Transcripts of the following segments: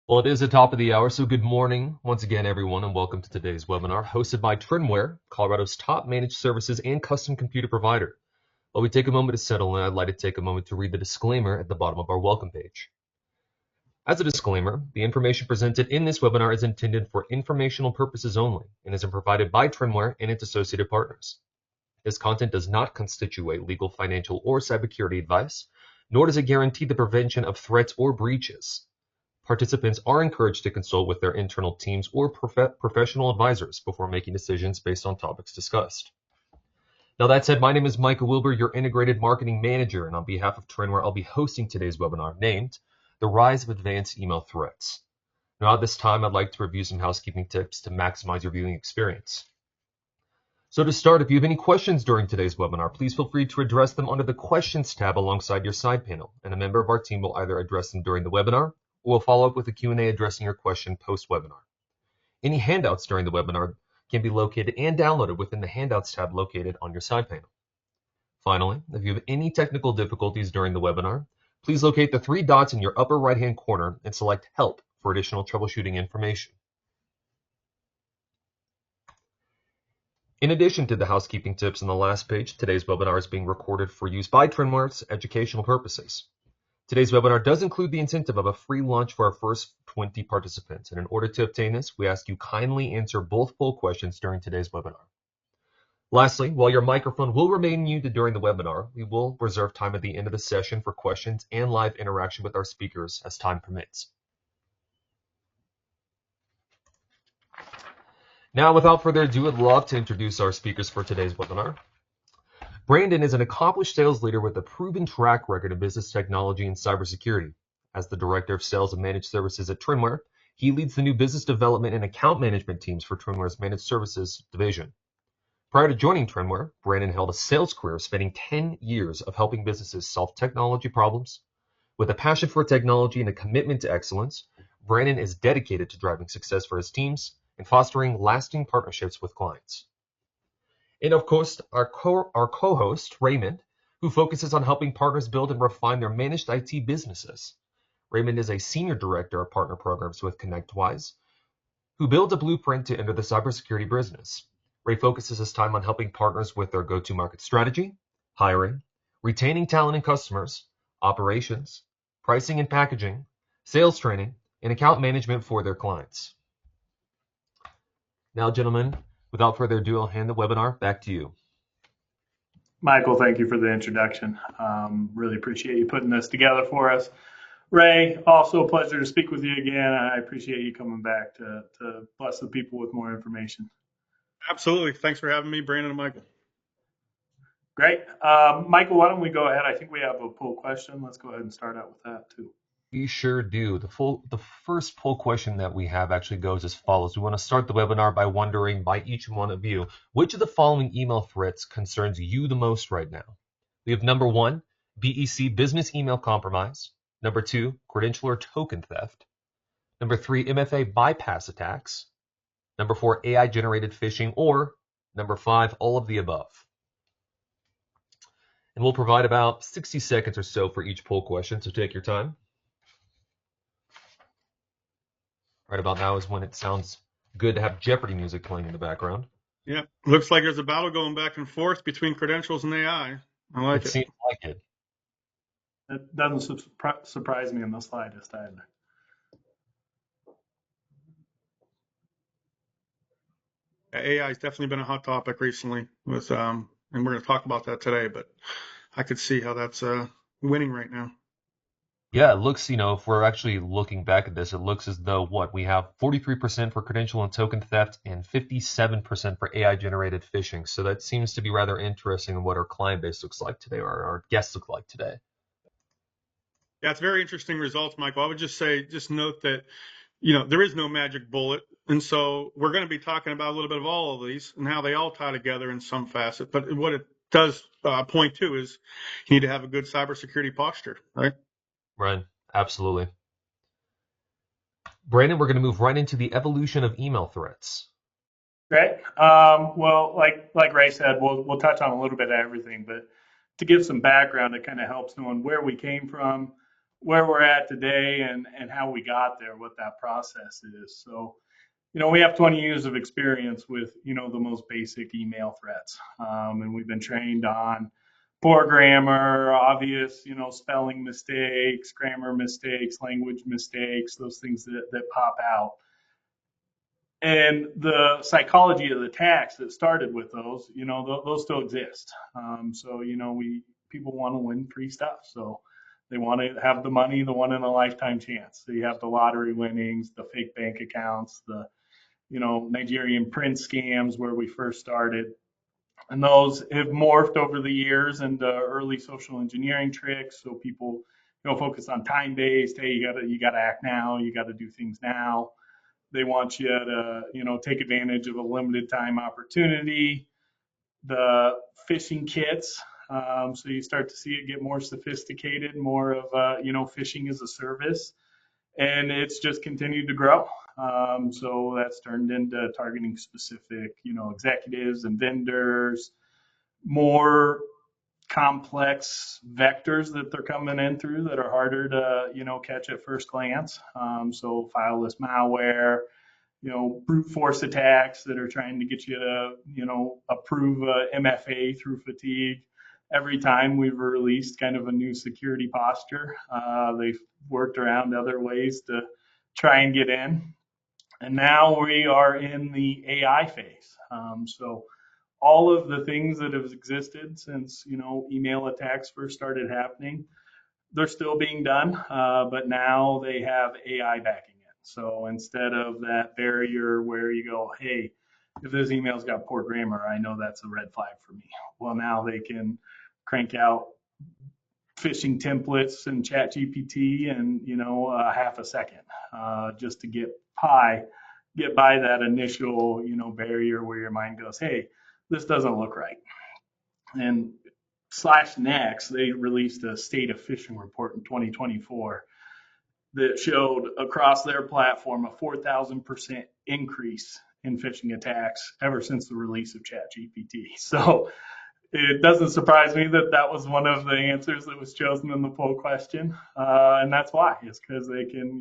Well, it is the top of the hour, so good morning once again, everyone, and welcome to today's webinar hosted by Trinware, Colorado's top managed services and custom computer provider. While we take a moment to settle in, I'd like to take a moment to read the disclaimer at the bottom of our welcome page. As a disclaimer, the information presented in this webinar is intended for informational purposes only and is provided by Trinware and its associated partners. This content does not constitute legal, financial, or cybersecurity advice, nor does it guarantee the prevention of threats or breaches. Participants are encouraged to consult with their internal teams or professional advisors before making decisions based on topics discussed. Now, that said, my name is Michael Wilbur, your Integrated Marketing Manager, and on behalf of Trendware, I'll be hosting today's webinar named The Rise of Advanced Email Threats. Now, at this time, I'd like to review some housekeeping tips to maximize your viewing experience. So to start, if you have any questions during today's webinar, please feel free to address them under the Questions tab alongside your side panel, and a member of our team will either address them during the webinar or we'll follow up with a Q&A addressing your question post-webinar. Any handouts during the webinar can be located and downloaded within the Handouts tab located on your side panel. Finally, if you have any technical difficulties during the webinar, please locate the three dots in your upper right-hand corner and select Help for additional troubleshooting information. In addition to the housekeeping tips on the last page, today's webinar is being recorded for use by Trendware's educational purposes. Today's webinar does include the incentive of a free lunch for our first 20 participants, and in order to obtain this, we ask you kindly answer both poll questions during today's webinar. Lastly, while your microphone will remain muted during the webinar, we will reserve time at the end of the session for questions and live interaction with our speakers as time permits. Now, without further ado, I'd love to introduce our speakers for today's webinar. Brandon is an accomplished sales leader with a proven track record of business technology and cybersecurity. As the Director of Sales and Managed Services at Trinware, he leads the new business development and account management teams for Trinware's Managed Services division. Prior to joining Trinware, Brandon held a sales career spanning 10 years of helping businesses solve technology problems. With a passion for technology and a commitment to excellence, Brandon is dedicated to driving success for his teams and fostering lasting partnerships with clients. And of course, our co-host, Raymond, who focuses on helping partners build and refine their managed IT businesses. Raymond is a senior director of partner programs with ConnectWise, who builds a blueprint to enter the cybersecurity business. Ray focuses his time on helping partners with their go-to-market strategy, hiring, retaining talent and customers, operations, pricing and packaging, sales training, and account management for their clients. Now, gentlemen, without further ado, I'll hand the webinar back to you. Michael, thank you for the introduction. Really appreciate you putting this together for us. Ray, also a pleasure to speak with you again. I appreciate you coming back to bless the people with more information. Absolutely. Thanks for having me, Brandon and Michael. Great. Michael, why don't we go ahead? I think we have a poll question. Let's go ahead and start out with that too. We sure do. The first poll question that we have actually goes as follows. We want to start the webinar by wondering by each one of you, which of the following email threats concerns you the most right now? We have number 1, BEC, business email compromise. Number 2, credential or token theft. Number 3, MFA bypass attacks. Number 4, AI generated phishing, or number 5, all of the above. And we'll provide about 60 seconds or so for each poll question, so take your time. Right about now is when it sounds good to have Jeopardy music playing in the background. Yeah, looks like there's a battle going back and forth between credentials and AI. I like it. It seems like it. That doesn't surprise me in the slightest either. AI has definitely been a hot topic recently with, and we're going to talk about that today, but I could see how that's winning right now. Yeah, it looks, if we're actually looking back at this, it looks as though we have 43% for credential and token theft and 57% for AI-generated phishing. So that seems to be rather interesting in what our client base looks like today, or our guests look like today. Yeah, it's very interesting results, Michael. I would just note that, there is no magic bullet. And so we're going to be talking about a little bit of all of these and how they all tie together in some facet. But what it does point to is you need to have a good cybersecurity posture, right? Right, absolutely. Brandon, we're going to move right into the evolution of email threats. Great. Well, like Ray said, we'll touch on a little bit of everything, but to give some background, it kind of helps knowing where we came from, where we're at today and how we got there, what that process is. So, we have 20 years of experience with, the most basic email threats. And we've been trained on poor grammar, obvious, spelling mistakes, grammar mistakes, language mistakes, those things that pop out. And the psychology of the tax that started with those, those still exist. So, people want to win free stuff. So they want to have the money, the one in a lifetime chance. So you have the lottery winnings, the fake bank accounts, the, Nigerian prince scams where we first started. And those have morphed over the years into early social engineering tricks. So people, focus on time based. Hey, you gotta act now. You got to do things now. They want you to, take advantage of a limited time opportunity. The phishing kits. So you start to see it get more sophisticated, more of, phishing as a service, and it's just continued to grow. So that's turned into targeting specific, executives and vendors, more complex vectors that they're coming in through that are harder to, catch at first glance. So fileless malware, brute force attacks that are trying to get you to, approve a MFA through fatigue. Every time we've released kind of a new security posture, they've worked around other ways to try and get in. And now we are in the AI phase. So all of the things that have existed since, email attacks first started happening, they're still being done, but now they have AI backing it. So instead of that barrier where you go, hey, if this email's got poor grammar, I know that's a red flag for me. Well, now they can crank out phishing templates in ChatGPT in, half a second, just to get by that initial, barrier where your mind goes, hey, this doesn't look right. And slash next, they released a state of phishing report in 2024 that showed across their platform a 4,000% increase in phishing attacks ever since the release of ChatGPT. So it doesn't surprise me that that was one of the answers that was chosen in the poll question, and that's why. It's because they can,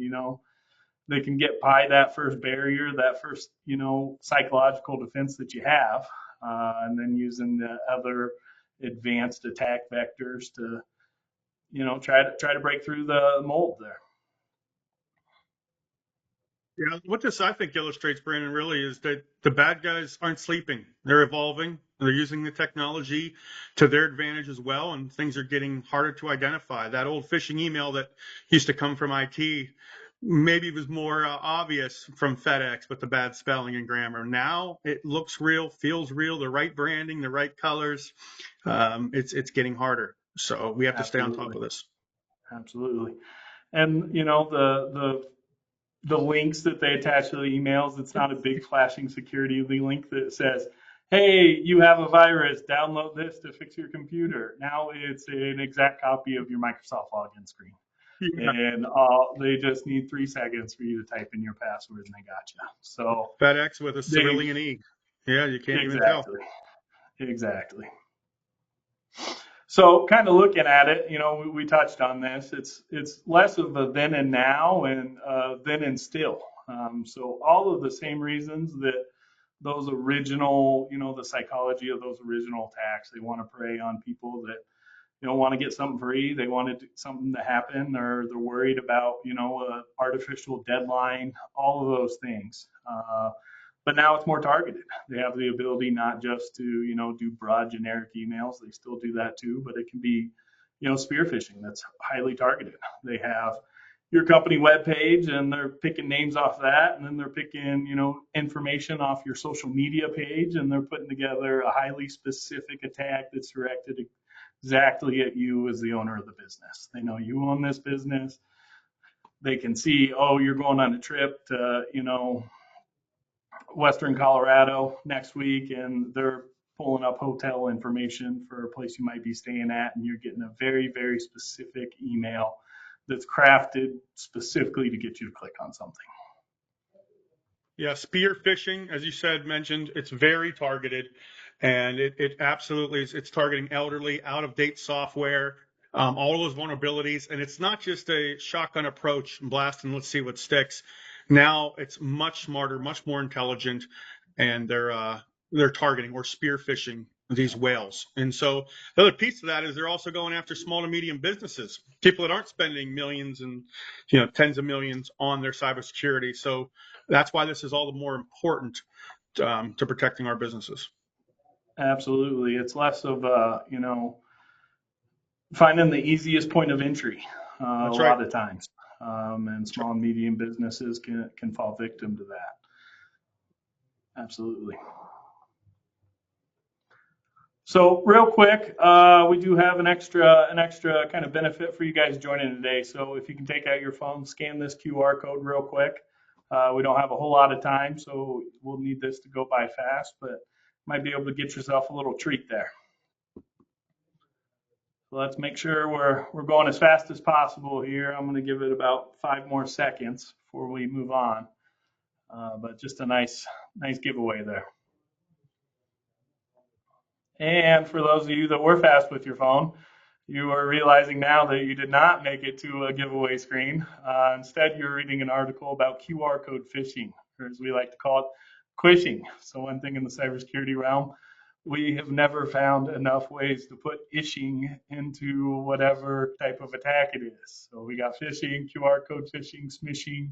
they can get by that first barrier, that first, psychological defense that you have, and then using the other advanced attack vectors to, try to break through the mold there. Yeah, what this I think illustrates, Brandon, really is that the bad guys aren't sleeping. They're evolving. They're using the technology to their advantage as well, and things are getting harder to identify. That old phishing email that used to come from IT maybe was more obvious from FedEx with the bad spelling and grammar. Now it looks real, feels real, the right branding, the right colors. It's getting harder. So we have to stay on top of this. Absolutely. And, the links that they attach to the emails, it's not a big flashing security link that says, hey, you have a virus, download this to fix your computer. Now it's an exact copy of your Microsoft login screen. Yeah. And they just need 3 seconds for you to type in your password and they got you. So FedEx with a cerulean E. Yeah, you can't even tell. Exactly. So kind of looking at it, we touched on this. It's less of a then and now and then and still. So all of the same reasons that those original, the psychology of those original attacks, they want to prey on people that, want to get something free. They wanted something to happen, or they're worried about, a artificial deadline, all of those things. But now it's more targeted. They have the ability not just to, do broad generic emails. They still do that too, but it can be, spear phishing that's highly targeted. They have your company webpage and they're picking names off that, and then they're picking, information off your social media page, and they're putting together a highly specific attack that's directed exactly at you as the owner of the business. They know you own this business. They can see, oh, you're going on a trip to, Western Colorado next week, and they're pulling up hotel information for a place you might be staying at, and you're getting a very, very specific email that's crafted specifically to get you to click on something. Yeah, spear phishing, as you mentioned, it's very targeted, and it absolutely is. It's targeting elderly, out of date software. all those vulnerabilities. And it's not just a shotgun approach, blast and let's see what sticks. Now it's much smarter, much more intelligent, and they're targeting or spear phishing these whales. And so the other piece of that is they're also going after small to medium businesses, people that aren't spending millions and tens of millions on their cybersecurity. So that's why this is all the more important to protecting our businesses. Absolutely. It's less of, finding the easiest point of entry That's a right. lot of times. And small and medium businesses can fall victim to that. Absolutely. So real quick, we do have an extra kind of benefit for you guys joining today. So if you can take out your phone, scan this QR code real quick. We don't have a whole lot of time, so we'll need this to go by fast, but might be able to get yourself a little treat there. So let's make sure we're going as fast as possible here. I'm going to give it about 5 more seconds before we move on. But just a nice giveaway there. And for those of you that were fast with your phone, you are realizing now that you did not make it to a giveaway screen. Instead, you're reading an article about QR code phishing, or as we like to call it, quishing. So one thing in the cybersecurity realm, we have never found enough ways to put ishing into whatever type of attack it is. So we got phishing, QR code phishing, smishing.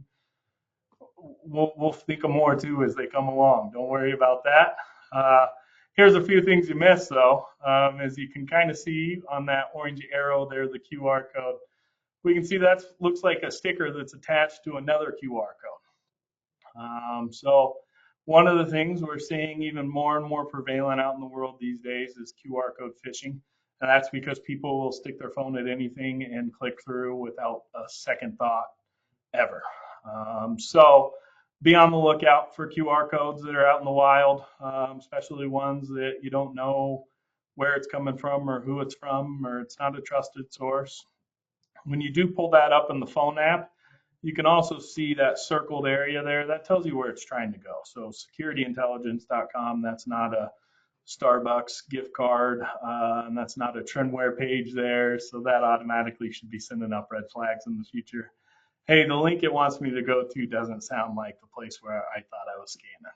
We'll think of more too as they come along. Don't worry about that. Here's a few things you missed though. As you can kind of see on that orange arrow there, the QR code, we can see that looks like a sticker that's attached to another QR code. So one of the things we're seeing even more and more prevalent out in the world these days is QR code phishing. And that's because people will stick their phone at anything and click through without a second thought ever. So be on the lookout for QR codes that are out in the wild, especially ones that you don't know where it's coming from or who it's from, or it's not a trusted source. When you do pull that up in the phone app, you can also see that circled area there. That tells you where it's trying to go. So securityintelligence.com, that's not a Starbucks gift card, and that's not a Trendware page there. So that automatically should be sending up red flags in the future. Hey, the link it wants me to go to doesn't sound like the place where I thought I was scanning.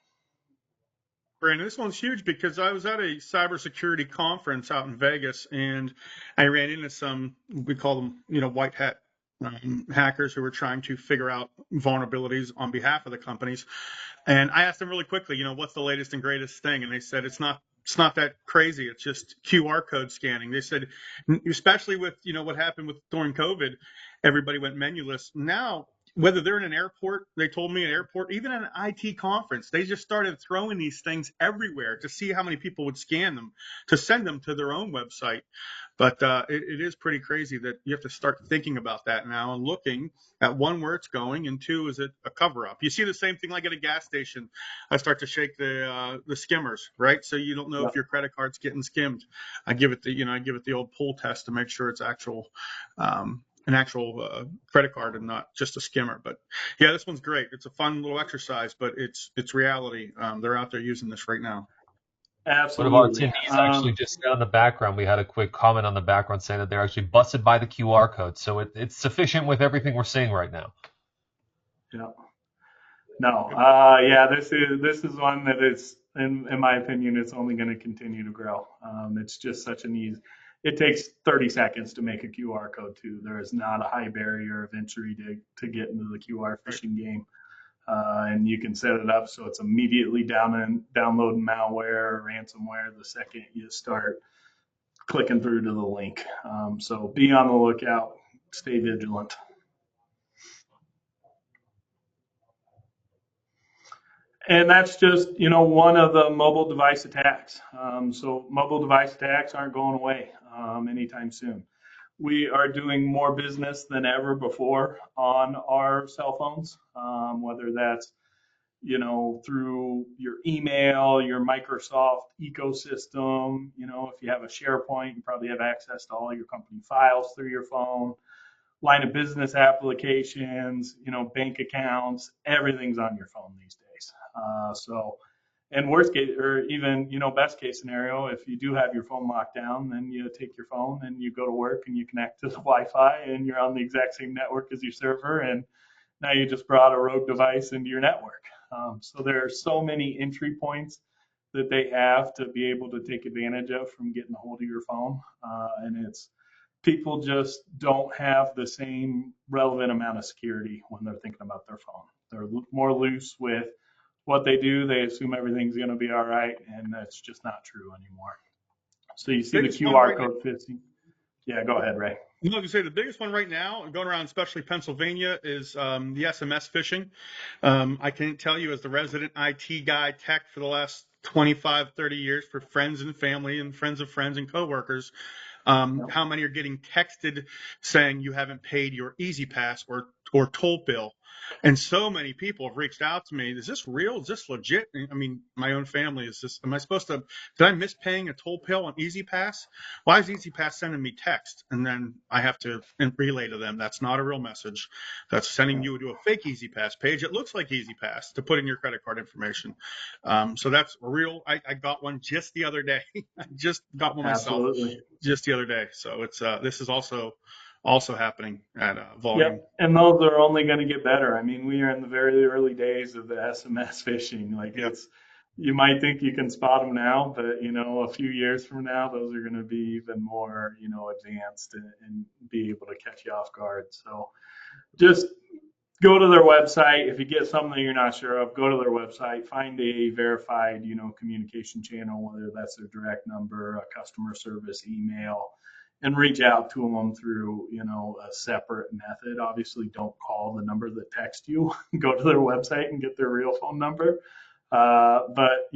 Brandon, this one's huge because I was at a cybersecurity conference out in Vegas and I ran into some, we call them, white hat hackers who were trying to figure out vulnerabilities on behalf of the companies. And I asked them really quickly, what's the latest and greatest thing? And they said, it's not that crazy. It's just QR code scanning. They said, especially with, what happened during COVID, everybody went menuless. Now, whether they're in an airport, they told me an airport, even at an IT conference, they just started throwing these things everywhere to see how many people would scan them to send them to their own website. But it is pretty crazy that you have to start thinking about that now and looking at one, where it's going, and two, is it a cover up? You see the same thing like at a gas station. I start to shake the skimmers, right? So you don't know if your credit card's getting skimmed. I give it the old pull test to make sure it's an actual credit card and not just a skimmer. But yeah, this one's great. It's a fun little exercise, but it's reality. They're out there using this right now. Absolutely. One of our attendees actually just said on the background, we had a quick comment on the background saying that they're actually busted by the QR code. So it's sufficient with everything we're seeing right now. Yeah. No. Yeah. This is one that is, in my opinion, it's only going to continue to grow. It's just such an easy. It takes 30 seconds to make a QR code too. There is not a high barrier of entry to get into the QR phishing game. And you can set it up so it's immediately downloading malware or ransomware the second you start clicking through to the link. So be on the lookout, stay vigilant. And that's just, one of the mobile device attacks. So mobile device attacks aren't going away anytime soon. We are doing more business than ever before on our cell phones, whether that's through your email, your Microsoft ecosystem. If you have a SharePoint, you probably have access to all your company files through your phone. Line of business applications, bank accounts, everything's on your phone these days. So And worst case, or even, best case scenario, if you do have your phone locked down, then you take your phone and you go to work and you connect to the Wi-Fi and you're on the exact same network as your server. And now you just brought a rogue device into your network. So there are so many entry points that they have to be able to take advantage of from getting a hold of your phone. And it's people just don't have the same relevant amount of security when they're thinking about their phone. They're more loose with what they do. They assume everything's going to be all right, and that's just not true anymore. So you see the Biggest one QR right code phishing. Yeah, go ahead, Ray. No, to say the biggest one right now, going around, especially Pennsylvania, is the SMS phishing. I can tell you, as the resident IT guy, tech for the last 25, 30 years for friends and family and friends of friends and coworkers, how many are getting texted saying you haven't paid your Easy Pass or toll bill. And so many people have reached out to me. Is this real? Is this legit? I mean, my own family, am I supposed to, did I miss paying a toll bill on Easy Pass? Why is Easy Pass sending me text? And then I have to relay to them, that's not a real message. That's sending you to a fake Easy Pass page. It looks like Easy Pass to put in your credit card information. So that's real. I got one just the other day. I just got one myself Absolutely. just the other day. So it's this is also happening at volume. Yep, and those are only going to get better. I mean, we are in the very early days of the SMS phishing. Like Yep. you might think you can spot them now, but a few years from now, those are going to be even more, advanced and be able to catch you off guard. So just go to their website. If you get something you're not sure of, go to their website, find a verified, communication channel, whether that's their direct number, a customer service email, and reach out to them through, a separate method. Obviously, don't call the number that text you. Go to their website and get their real phone number. But,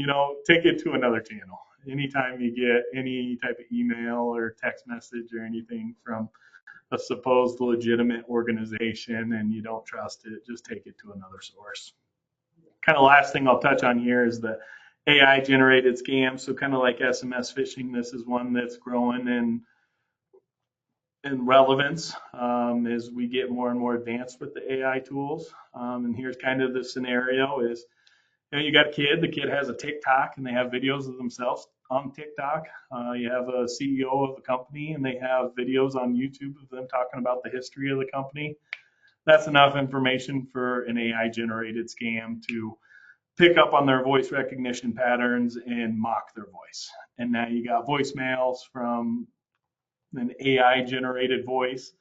take it to another channel. Anytime you get any type of email or text message or anything from a supposed legitimate organization and you don't trust it, just take it to another source. Kind of last thing I'll touch on here is the AI generated scams. So kind of like SMS phishing, this is one that's growing in relevance as we get more and more advanced with the AI tools. And here's kind of the scenario is, you got a kid, the kid has a TikTok and they have videos of themselves on TikTok. You have a CEO of the company and they have videos on YouTube of them talking about the history of the company. That's enough information for an AI generated scam to pick up on their voice recognition patterns and mock their voice. And now you got voicemails from an AI generated voice,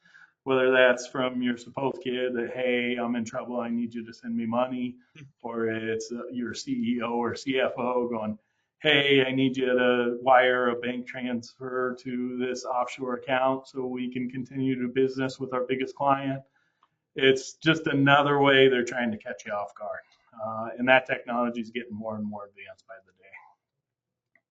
whether that's from your supposed kid that, hey, I'm in trouble, I need you to send me money, or it's your CEO or CFO going, hey, I need you to wire a bank transfer to this offshore account so we can continue to do business with our biggest client. It's just another way they're trying to catch you off guard. And that technology is getting more and more advanced by the day.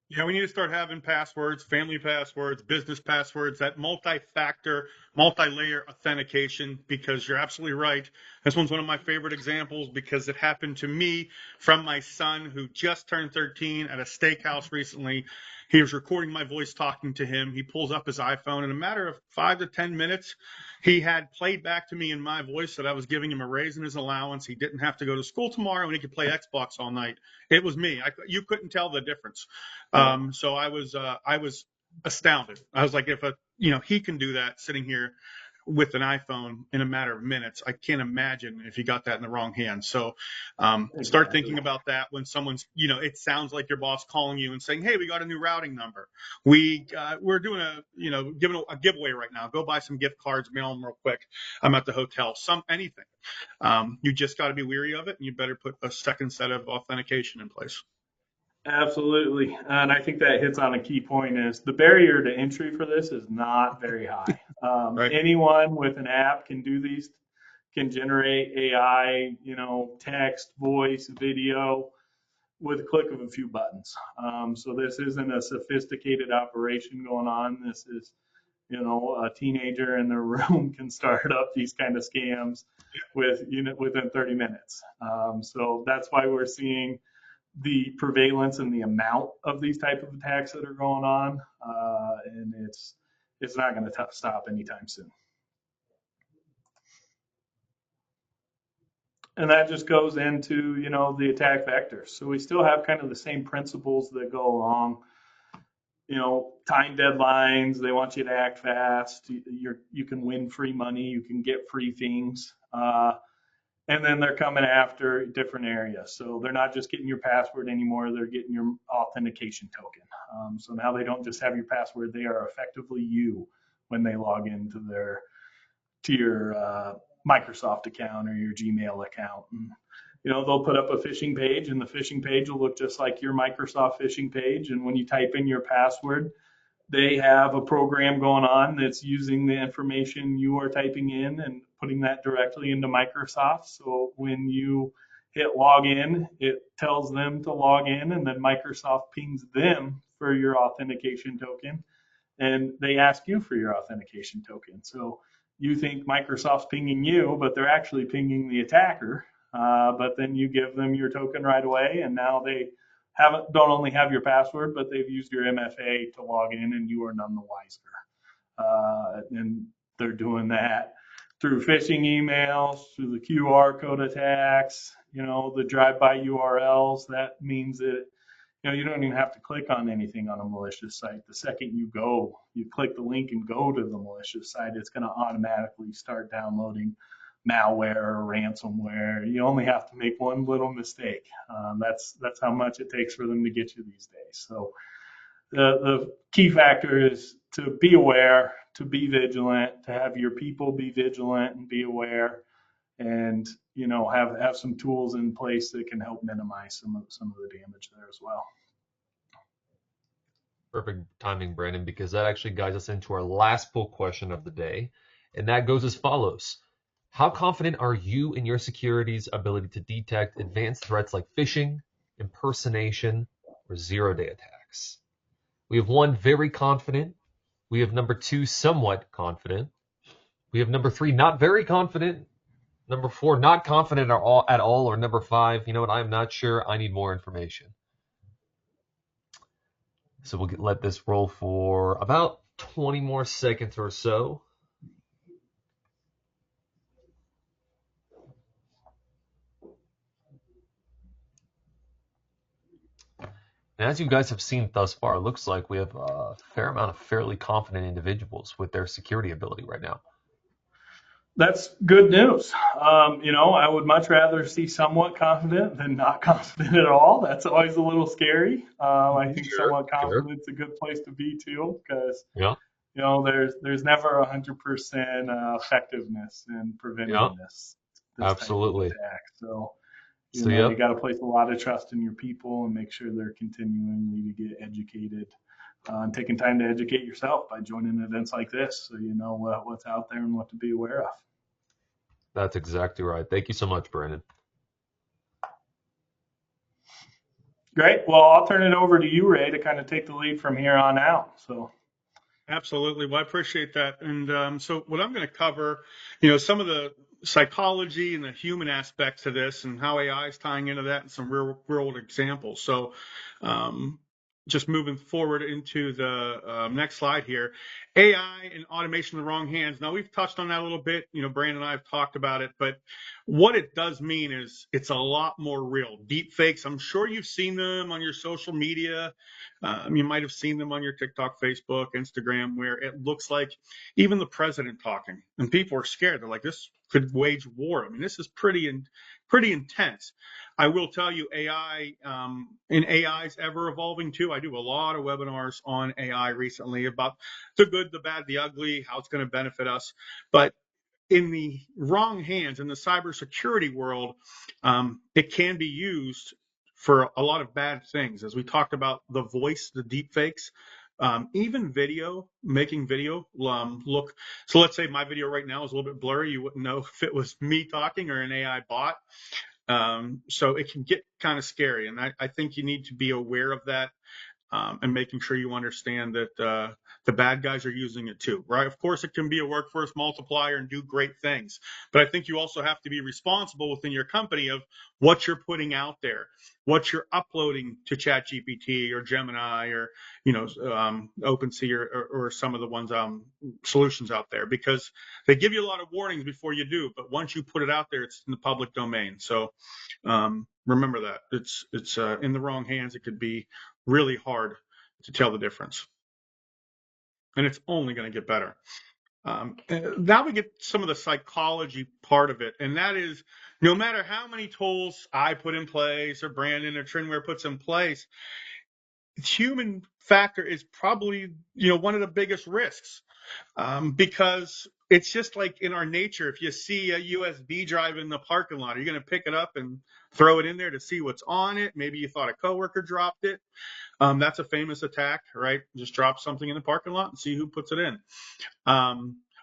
Yeah, we need to start having passwords, family passwords, business passwords, that multi-factor, multi-layer authentication, because you're absolutely right. This one's one of my favorite examples because it happened to me from my son who just turned 13 at a steakhouse recently. He was recording my voice talking to him. He pulls up his iPhone. In a matter of 5 to 10 minutes, he had played back to me in my voice that I was giving him a raise in his allowance. He didn't have to go to school tomorrow and he could play Xbox all night. It was me. You couldn't tell the difference. So I was astounded. I was like, if he can do that sitting here with an iPhone in a matter of minutes, I can't imagine if you got that in the wrong hands. So start thinking about that when someone's, it sounds like your boss calling you and saying, hey, we got a new routing number. We're doing giving a giveaway right now. Go buy some gift cards, mail them real quick. I'm at the hotel, anything. You just got to be weary of it, and you better put a second set of authentication in place. Absolutely. And I think that hits on a key point is the barrier to entry for this is not very high. Right. Anyone with an app can do these, can generate AI, text, voice, video with a click of a few buttons. So this isn't a sophisticated operation going on. This is, a teenager in their room can start up these kind of scams within 30 minutes. So that's why we're seeing the prevalence and the amount of these type of attacks that are going on, and it's not going to stop anytime soon. And that just goes into, the attack vectors. So we still have kind of the same principles that go along, time deadlines. They want you to act fast. You can win free money. You can get free things. And then they're coming after different areas. So they're not just getting your password anymore. They're getting your authentication token. So now they don't just have your password. They are effectively you when they log into your Microsoft account or your Gmail account. And, they'll put up a phishing page, and the phishing page will look just like your Microsoft phishing page. And when you type in your password, they have a program going on that's using the information you are typing in and putting that directly into Microsoft. So when you hit login, it tells them to log in, and then Microsoft pings them for your authentication token, and they ask you for your authentication token. So you think Microsoft's pinging you, but they're actually pinging the attacker. But then you give them your token right away, and now they don't only have your password, but they've used your MFA to log in, and you are none the wiser. And they're doing that through phishing emails, through the QR code attacks, the drive-by URLs. That means that you don't even have to click on anything on a malicious site. The second you click the link and go to the malicious site, it's going to automatically start downloading malware or ransomware. You only have to make one little mistake. That's how much it takes for them to get you these days. So the key factor is to be aware, to be vigilant, to have your people be vigilant and be aware, and have some tools in place that can help minimize some of the damage there as well. Perfect timing, Brandon, because that actually guides us into our last poll question of the day, and that goes as follows. How confident are you in your security's ability to detect advanced threats like phishing, impersonation, or zero-day attacks? We have 1, very confident. We have number 2, somewhat confident. We have number 3, not very confident. Number 4, not confident at all. Or number 5, you know what, I'm not sure. I need more information. So we'll let this roll for about 20 more seconds or so. And as you guys have seen thus far, it looks like we have a fair amount of fairly confident individuals with their security ability right now. That's good news. I would much rather see somewhat confident than not confident at all. That's always a little scary. I think somewhat confident is a good place to be too, because Yeah. there's never 100% effectiveness in preventing this Absolutely. type of attack. So So you got to place a lot of trust in your people and make sure they're continually to get educated. And taking time to educate yourself by joining events like this, so you know what's out there and what to be aware of. That's exactly right. Thank you so much, Brandon. Great. Well, I'll turn it over to you, Ray, to kind of take the lead from here on out. So. Absolutely. Well, I appreciate that. And so what I'm going to cover, some of the psychology and the human aspects to this and how AI is tying into that and some real world examples. So just moving forward into the next slide here, AI and automation in the wrong hands. Now, we've touched on that a little bit. Brandon and I have talked about it, but what it does mean is it's a lot more real. Deepfakes, I'm sure you've seen them on your social media. You might have seen them on your TikTok, Facebook, Instagram, where it looks like even the president talking, and people are scared. They're like, this could wage war. I mean, this is pretty intense. I will tell you, AI and AI is ever evolving too. I do a lot of webinars on AI recently about the good, the bad, the ugly, how it's going to benefit us. But in the wrong hands, in the cybersecurity world, it can be used for a lot of bad things. As we talked about the voice, the deepfakes, even video, making video look. So let's say my video right now is a little bit blurry. You wouldn't know if it was me talking or an AI bot. So it can get kind of scary. And I think you need to be aware of that. and making sure you understand that the bad guys are using it too, right? Of course, it can be a workforce multiplier and do great things, but I think you also have to be responsible within your company of what you're putting out there, what you're uploading to ChatGPT or Gemini or OpenSea or some of the ones solutions out there, because they give you a lot of warnings before you do, but once you put it out there, it's in the public domain. So remember that it's in the wrong hands, it could be really hard to tell the difference, and it's only going to get better. Now we get some of the psychology part of it, and that is, no matter how many tools I put in place or Brandon or Trinware puts in place, human factor is probably one of the biggest risks, because it's just like in our nature. If you see a USB drive in the parking lot, are you going to pick it up and throw it in there to see what's on it? Maybe you thought a coworker dropped it. That's a famous attack, right? Just drop something in the parking lot and see who puts it in.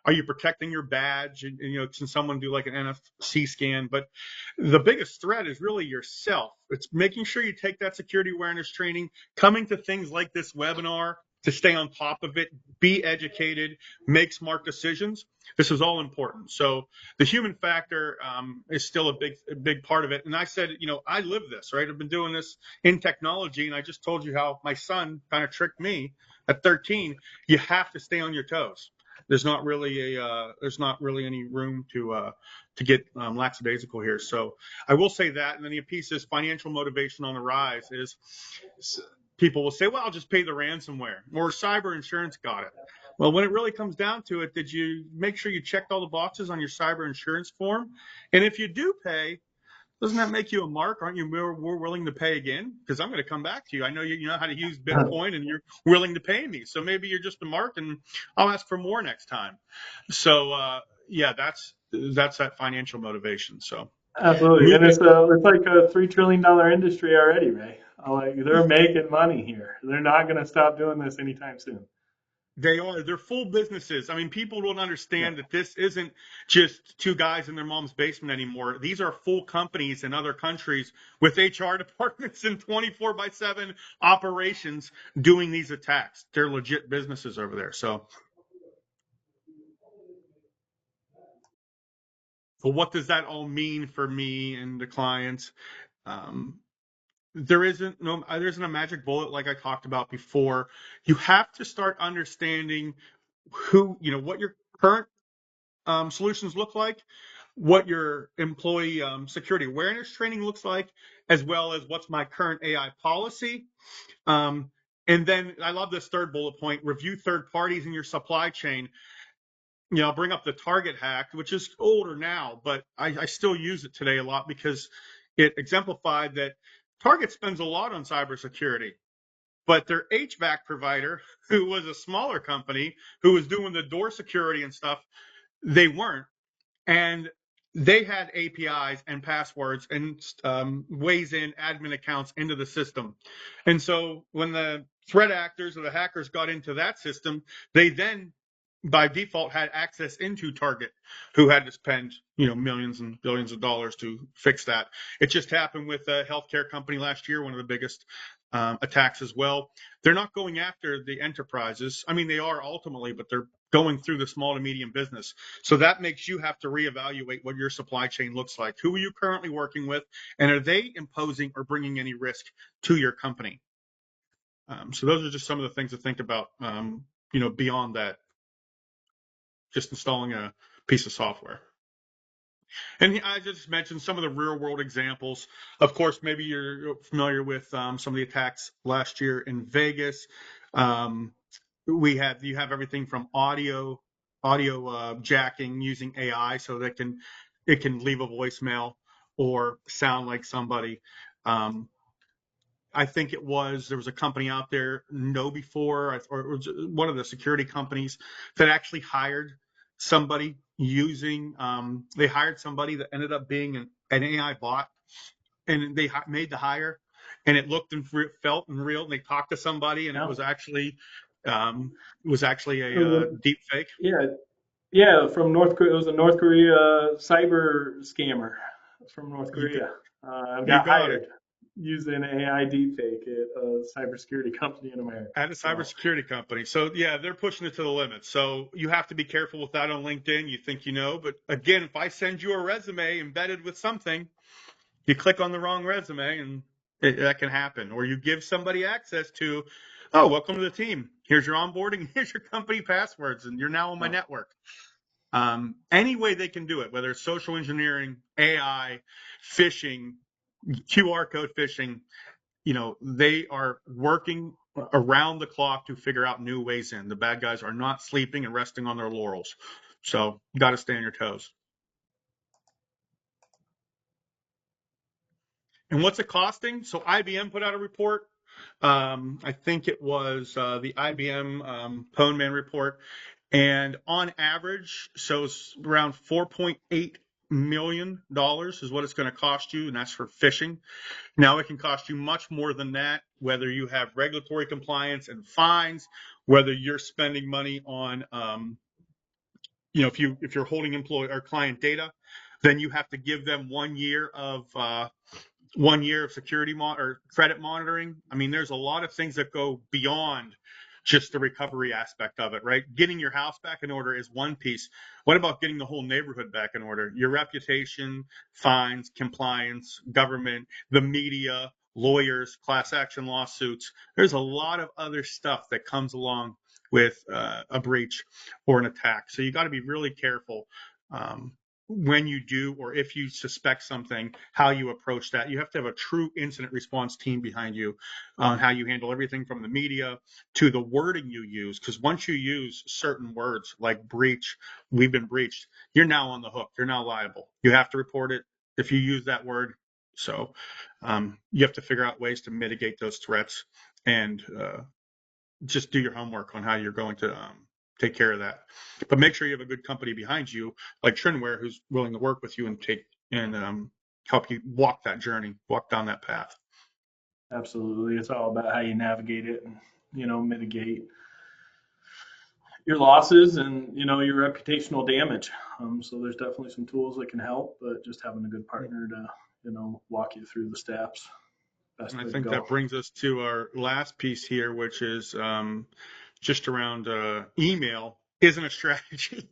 Are you protecting your badge? And, can someone do like an NFC scan? But the biggest threat is really yourself. It's making sure you take that security awareness training, coming to things like this webinar to stay on top of it, be educated, make smart decisions. This is all important. So the human factor is still a big part of it. And I said, I live this, right? I've been doing this in technology, and I just told you how my son kind of tricked me at 13. You have to stay on your toes. There's not really any room to get lackadaisical here. So I will say that. And then the piece is financial motivation on the rise. Is people will say, well, I'll just pay the ransomware, or cyber insurance got it. Well, when it really comes down to it, did you make sure you checked all the boxes on your cyber insurance form? And if you do pay, doesn't that make you a mark? Aren't you more willing to pay again? Because I'm going to come back to you. I know you know how to use Bitcoin, and you're willing to pay me. So maybe you're just a mark, and I'll ask for more next time. So that's that financial motivation. So Absolutely, and it's like a $3 trillion industry already, Ray. Like, they're making money here. They're not going to stop doing this anytime soon. They're full businesses. I mean, people don't Yeah. understand that this isn't just two guys in their mom's basement anymore. These are full companies in other countries with HR departments and 24/7 operations doing these attacks. They're legit businesses over there. So what does that all mean for me and the clients? Um, there isn't a magic bullet like I talked about before. You have to start understanding what your current solutions look like, what your employee security awareness training looks like, as well as what's my current AI policy. And then I love this third bullet point: review third parties in your supply chain. I'll bring up the Target hack, which is older now, but I still use it today a lot because it exemplified that Target spends a lot on cybersecurity, but their HVAC provider, who was a smaller company, who was doing the door security and stuff, they weren't. And they had APIs and passwords and ways in admin accounts into the system. And so when the threat actors or the hackers got into that system, they then by default had access into Target, who had to spend millions and billions of dollars to fix that. It just happened with a healthcare company last year, one of the biggest attacks as well. They're not going after the enterprises. I mean, they are ultimately, but they're going through the small to medium business. So that makes you have to reevaluate what your supply chain looks like. Who are you currently working with, and are they imposing or bringing any risk to your company? So those are just some of the things to think about. Beyond that, just installing a piece of software. And I just mentioned some of the real world examples. Of course, maybe you're familiar with some of the attacks last year in Vegas. You have everything from audio jacking using AI, so that it can leave a voicemail or sound like somebody. I think there was a company out there, KnowBe4, or it was one of the security companies that actually hired somebody they hired somebody that ended up being an AI bot, and they made the hire, and it looked and felt and real, and they talked to somebody, and it was actually a deep fake. Yeah, from North Korea. It was a North Korea cyber scammer from North Korea. You Got got it. hired. using AI deepfake at a cybersecurity company in America. At a cybersecurity company. So yeah, they're pushing it to the limit. So you have to be careful with that on LinkedIn. You think you know, but again, if I send you a resume embedded with something, you click on the wrong resume and that can happen. Or you give somebody access to, oh, welcome to the team. Here's your onboarding. Here's your company passwords, and you're now on my network. Any way they can do it, whether it's social engineering, AI, phishing, QR code phishing, they are working around the clock to figure out new ways in. The bad guys are not sleeping and resting on their laurels. So you got to stay on your toes. And what's it costing? So IBM put out a report. I think it was the IBM Poneman report. And on average, so it's around $4.8 million is what it's going to cost you. And that's for phishing. Now it can cost you much more than that, whether you have regulatory compliance and fines, whether you're spending money on, if you're holding employee or client data, then you have to give them 1 year of 1 year of security or credit monitoring. I mean, there's a lot of things that go beyond just the recovery aspect of it, right? Getting your house back in order is one piece. What about getting the whole neighborhood back in order? Your reputation, fines, compliance, government, the media, lawyers, class action lawsuits. There's a lot of other stuff that comes along with a breach or an attack. So you got to be really careful. When you do, or if you suspect something, how you approach that. You have to have a true incident response team behind you on how you handle everything from the media to the wording you use. Because once you use certain words like breach, we've been breached, you're now on the hook. You're now liable. You have to report it if you use that word. So you have to figure out ways to mitigate those threats and just do your homework on how you're going to take care of that. But make sure you have a good company behind you, like Trinware, who's willing to work with you and help you walk that journey, walk down that path. Absolutely. It's all about how you navigate it and, mitigate your losses and, your reputational damage. So there's definitely some tools that can help, but just having a good partner to, walk you through the steps. Best And way I to think go. that brings us to our last piece here, which is just around email isn't a strategy.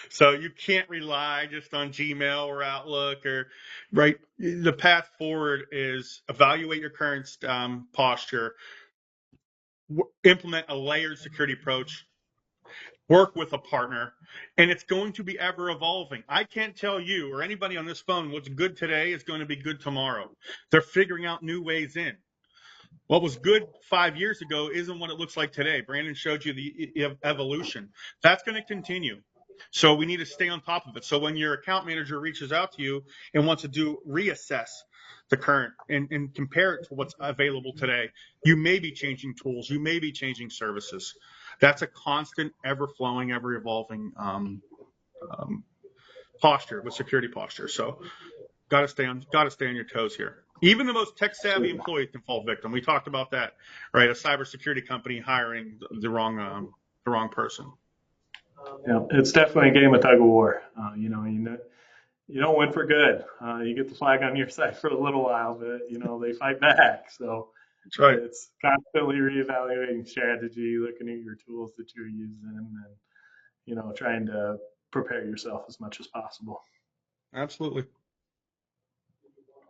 So you can't rely just on Gmail or Outlook or right. The path forward is evaluate your current posture, implement a layered security approach, work with a partner, and it's going to be ever evolving. I can't tell you or anybody on this phone what's good today is going to be good tomorrow. They're figuring out new ways in. What was good 5 years ago isn't what it looks like today. Brandon showed you the evolution. That's going to continue. So we need to stay on top of it. So when your account manager reaches out to you and wants to reassess the current and compare it to what's available today, you may be changing tools. You may be changing services. That's a constant, ever flowing, ever evolving posture with security posture. So got to stay on your toes here. Even the most tech savvy employee can fall victim. We talked about that, right? A cybersecurity company hiring the wrong person. Yeah, it's definitely a game of tug of war. You don't win for good. You get the flag on your side for a little while, but they fight back. So That's right. it's constantly reevaluating strategy, looking at your tools that you're using, and trying to prepare yourself as much as possible. Absolutely.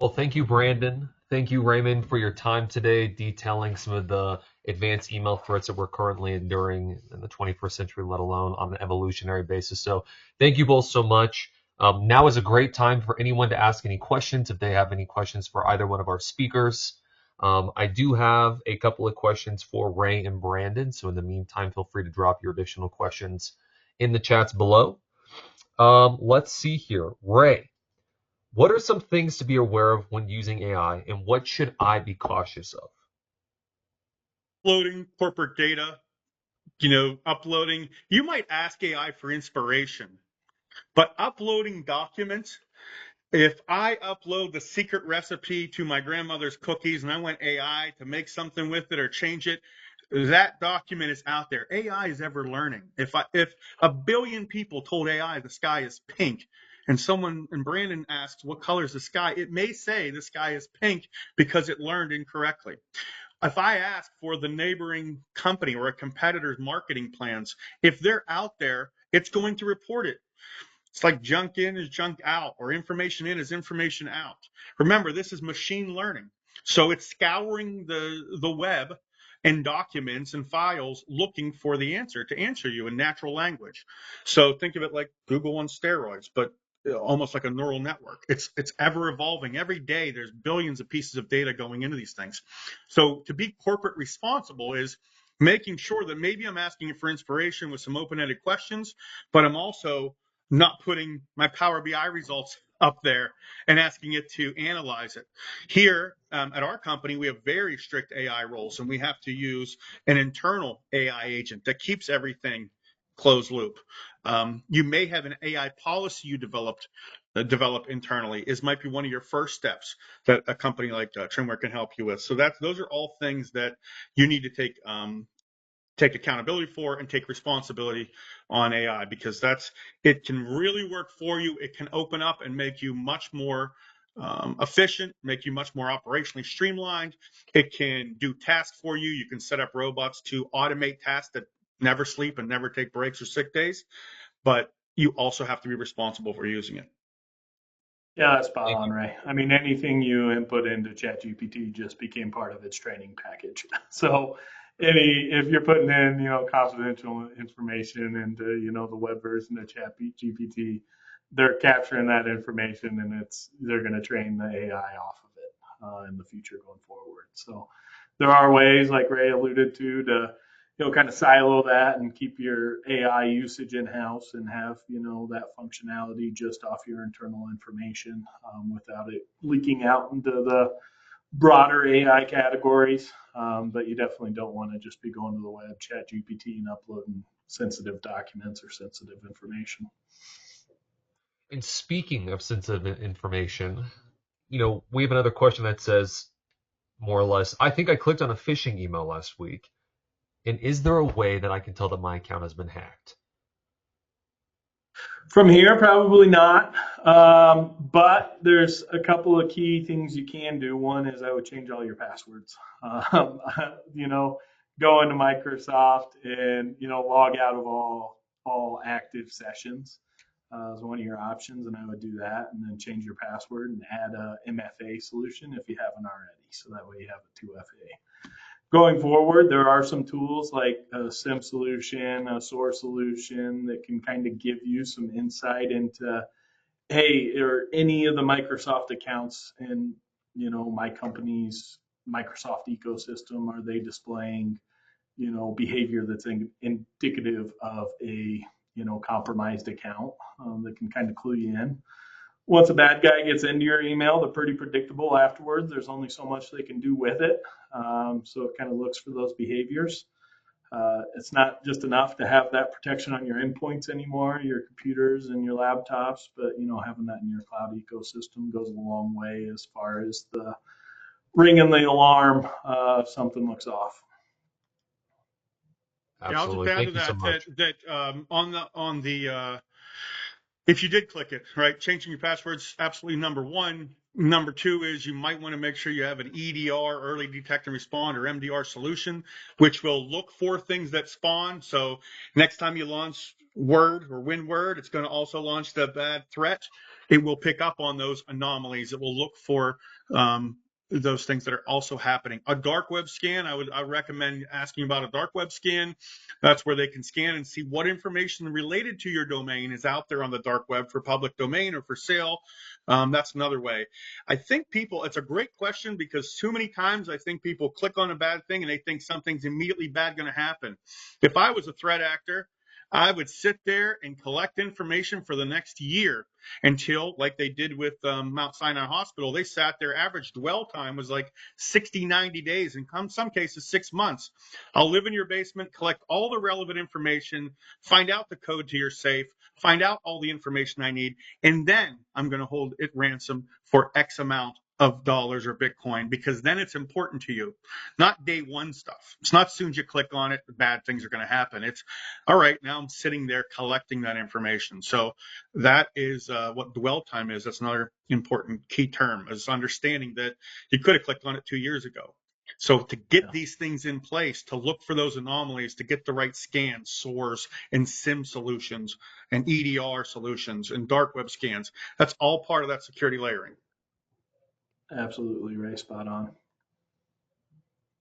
Well, thank you, Brandon. Thank you, Raymond, for your time today, detailing some of the advanced email threats that we're currently enduring in the 21st century, let alone on an evolutionary basis. So thank you both so much. Now is a great time for anyone to ask any questions if they have any questions for either one of our speakers. I do have a couple of questions for Ray and Brandon. So in the meantime, feel free to drop your additional questions in the chats below. Let's see here. Ray, what are some things to be aware of when using AI, and what should I be cautious of? Uploading corporate data, uploading. You might ask AI for inspiration, but uploading documents. If I upload the secret recipe to my grandmother's cookies and I want AI to make something with it or change it, that document is out there. AI is ever learning. If a billion people told AI the sky is pink, and Brandon asks, what color is the sky? It may say the sky is pink because it learned incorrectly. If I ask for the neighboring company or a competitor's marketing plans, if they're out there, it's going to report it. It's like junk in is junk out, or information in is information out. Remember, this is machine learning. So it's scouring the web and documents and files looking for the answer to answer you in natural language. So think of it like Google on steroids, but almost like a neural network. It's ever evolving. Every day there's billions of pieces of data going into these things. So to be corporate responsible is making sure that maybe I'm asking for inspiration with some open-ended questions, but I'm also not putting my Power BI results up there and asking it to analyze it. Here at our company, we have very strict AI rules, and we have to use an internal AI agent that keeps everything closed loop. You may have an AI policy you develop internally. Is might be one of your first steps that a company like Trimware can help you with. So those are all things that you need to take accountability for and take responsibility on AI, because it can really work for you. It can open up and make you much more efficient, make you much more operationally streamlined. It can do tasks for you. You can set up robots to automate tasks that never sleep and never take breaks or sick days, but you also have to be responsible for using it. Yeah, that's spot Thank on, you. Ray. I mean, anything you input into ChatGPT just became part of its training package. So, if you're putting in, confidential information into, the web version of ChatGPT, they're capturing that information, and they're going to train the AI off of it in the future going forward. So, there are ways, like Ray alluded to kind of silo that and keep your AI usage in house and have, that functionality just off your internal information without it leaking out into the broader AI categories. But you definitely don't want to just be going to the web, chat GPT, and uploading sensitive documents or sensitive information. And speaking of sensitive information, we have another question that says, more or less, I think I clicked on a phishing email last week. And is there a way that I can tell that my account has been hacked? From here, probably not. But there's a couple of key things you can do. One is I would change all your passwords. Um, you know, go into Microsoft and log out of all active sessions is one of your options, and I would do that, and then change your password and add a MFA solution if you haven't already. So that way you have a 2FA. Going forward, there are some tools like a SIM solution, a source solution that can kind of give you some insight into, hey, are any of the Microsoft accounts in, my company's Microsoft ecosystem, are they displaying, behavior that's indicative of a, compromised account that can kind of clue you in. Once a bad guy gets into your email, they're pretty predictable afterwards. There's only so much they can do with it. So it kind of looks for those behaviors. It's not just enough to have that protection on your endpoints anymore, your computers and your laptops, but having that in your cloud ecosystem goes a long way as far as the ringing the alarm if something looks off. Yeah, I'll just Absolutely. add to Thank you so much. that on the if you did click it, right, changing your passwords, absolutely number one. Number two is you might want to make sure you have an EDR, early detect and respond, or MDR solution, which will look for things that spawn. So next time you launch Word or WinWord, it's going to also launch the bad threat. It will pick up on those anomalies. It will look for those things that are also happening. A dark web scan, I recommend asking about a dark web scan. That's where they can scan and see what information related to your domain is out there on the dark web for public domain or for sale. That's another way. I think it's a great question, because too many times I think people click on a bad thing and they think something's immediately bad going to happen. If I was a threat actor, I would sit there and collect information for the next year until, like they did with Mount Sinai Hospital, they sat there, average dwell time was like 60, 90 days, and in some cases 6 months. I'll live in your basement, collect all the relevant information, find out the code to your safe, find out all the information I need, and then I'm going to hold it ransom for X amount of dollars or Bitcoin, because then it's important to you, not day one stuff. It's not as soon as you click on it, bad things are going to happen. It's all right. Now I'm sitting there collecting that information. So that is what dwell time is. That's another important key term, is understanding that you could have clicked on it 2 years ago. So to get these things in place, to look for those anomalies, to get the right scans, SOARs, and SIM solutions, and EDR solutions, and dark web scans, that's all part of that security layering. Absolutely, Ray, spot on.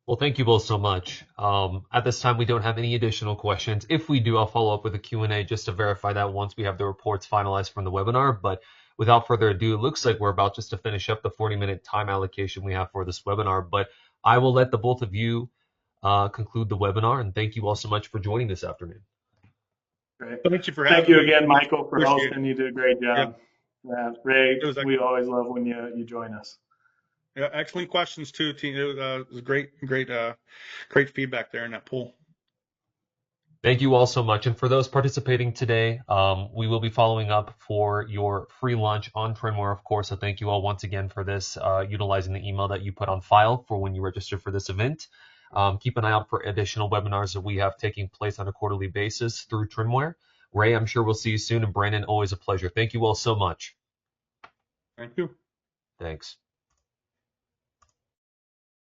Well, thank you both so much. At this time, we don't have any additional questions. If we do, I'll follow up with a Q&A just to verify that once we have the reports finalized from the webinar. But without further ado, it looks like we're about just to finish up the 40-minute time allocation we have for this webinar. But I will let the both of you conclude the webinar, and thank you all so much for joining this afternoon. Great. Thank you for having Thank you me. again, Michael, for Appreciate hosting. You did a great job. Yeah, Ray, It was we always love when you join us. Yeah, excellent questions too, team. It was great feedback there in that pool. Thank you all so much. And for those participating today, we will be following up for your free lunch on Trendware, of course. So thank you all once again for this, utilizing the email that you put on file for when you register for this event. Keep an eye out for additional webinars that we have taking place on a quarterly basis through Trendware. Ray, I'm sure we'll see you soon. And Brandon, always a pleasure. Thank you all so much. Thank you. Thanks.